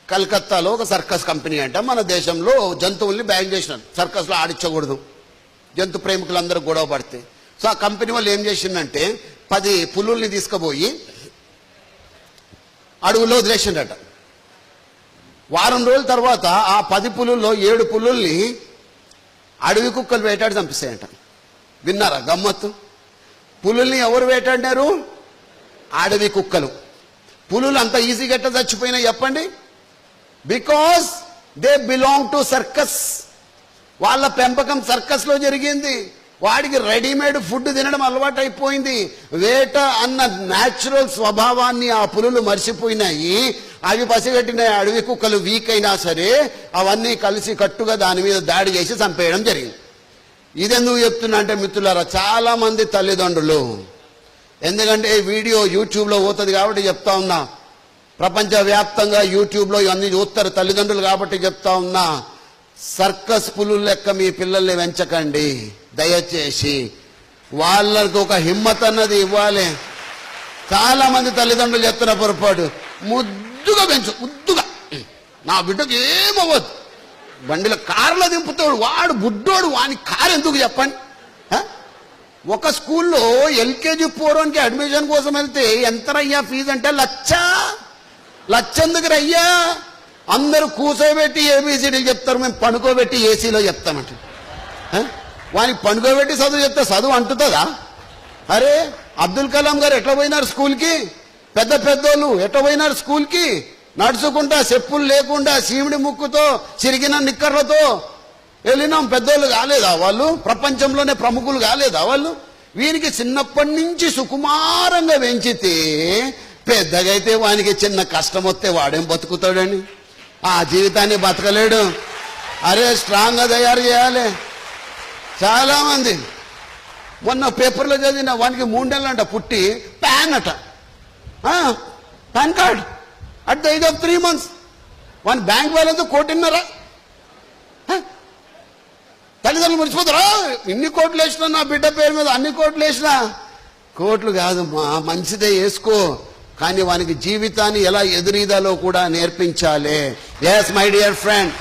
కలకత్తాలో ఒక circus company అంట మన దేశంలో జంతువుల్ని బ్యాన్ చేసినారు. సర్కస్లో ఆడించకూడదు, జంతు ప్రేమికులందరూ గొడవ పడితే. సో ఆ కంపెనీ వాళ్ళు ఏం చేసిందంటే 10 పులుల్ని తీసుకుపోయి అడవుల్లో వదిలేసిండట. వారం రోజుల తర్వాత ఆ 10 పులుల్లో 7 పులుల్ని అడవి కుక్కలు వేటాడి చంపిస్తాయంట. విన్నారా గమ్మత్తు? పులుల్ని ఎవరు వేటాడినారు? అడవి కుక్కలు. పులులు అంత ఈజీగా ఎట్లా చచ్చిపోయినా చెప్పండి? Because they belong to circus. వాళ్ళ పెంపకం సర్కస్లో జరిగింది. వాడికి రెడీమేడ్ ఫుడ్ తినడం అలవాటు అయిపోయింది. వేట అన్న న్యాచురల్ స్వభావాన్ని ఆ పులులు మర్చిపోయినాయి. అవి పసిగట్టిన అడవి కుక్కలు వీక్ అయినా సరే అవన్నీ కలిసి కట్టుగా దాని మీద దాడి చేసి చంపేయడం జరిగింది. ఇదెందుకు చెప్తున్నా అంటే మిత్రులారా, చాలా మంది తల్లిదండ్రులు, ఎందుకంటే ఈ వీడియో యూట్యూబ్లో పోతుంది కాబట్టి చెప్తా ఉన్నా, ప్రపంచవ్యాప్తంగా యూట్యూబ్లో ఇవన్నీ చూస్తారు తల్లిదండ్రులు కాబట్టి చెప్తా ఉన్నా, సర్కస్ పులుల లెక్క మీ పిల్లల్ని పెంచకండి దయచేసి. వాళ్ళకు ఒక హిమ్మత్ అన్నది ఇవ్వాలి. చాలా మంది తల్లిదండ్రులు చెప్తున్న పొరపాటు, ముద్దుగా పెంచు, ముద్దుగా, నా బిడ్డకు ఏమవ్వదు, బండిలో కార్లో దింపుతాడు వాడు బుడ్డోడు, వాని కారు ఎందుకు చెప్పండి. ఒక స్కూల్లో ఎల్కేజీ పోరోనికి అడ్మిషన్ కోసం వెళ్తే ఎంతరయ్యా ఫీజు అంటే 1,00,000 ఎందుకు రయ్యా? అందరూ కూర్చోబెట్టి ఏబీసీడీలు చెప్తారు, మేము పడుకోబెట్టి ఏసీలో చెప్తామంటే. వానికి పడుకోబెట్టి చదువు చెప్తే చదువు అంటుతుందా? అరే అబ్దుల్ కలాం గారు ఎట్లా పోయినారు స్కూల్కి? పెద్దోళ్ళు ఎట్లా పోయినారు స్కూల్కి? నడుచుకుంటా, చెప్పులు లేకుండా, సీమిడి ముక్కుతో, చిరిగిన నిక్కర్లతో వెళ్ళినాం. పెద్దోళ్ళు కాలేదా వాళ్ళు? ప్రపంచంలోనే ప్రముఖులు కాలేదా వాళ్ళు? వీరికి చిన్నప్పటి నుంచి సుకుమారంగా పెంచితే పెద్దగా అయితే వానికి చిన్న కష్టం వస్తే వాడేం బతుకుతాడని? ఆ జీవితాన్ని బతకలేడు. అరే స్ట్రాంగ్గా తయారు చేయాలి. చాలా మంది మొన్న పేపర్లో చదివిన, వానికి 3 నెలలంట పుట్టి పాన్ అట, pan card at the age of 3 months. వాని బ్యాంక్ బ్యాలెన్స్ 1,500,000. తల్లిదండ్రులు మర్చిపోతారా? ఇన్ని కోట్లు వేసినా నా బిడ్డ పేరు మీద, అన్ని కోట్లు వేసినా. కోట్లు కాదు మా, మంచిదే వేసుకో, కానీ వానికి జీవితాన్ని ఎలా ఎదురీదాలో కూడా నేర్పించాలి. Yes my dear friend,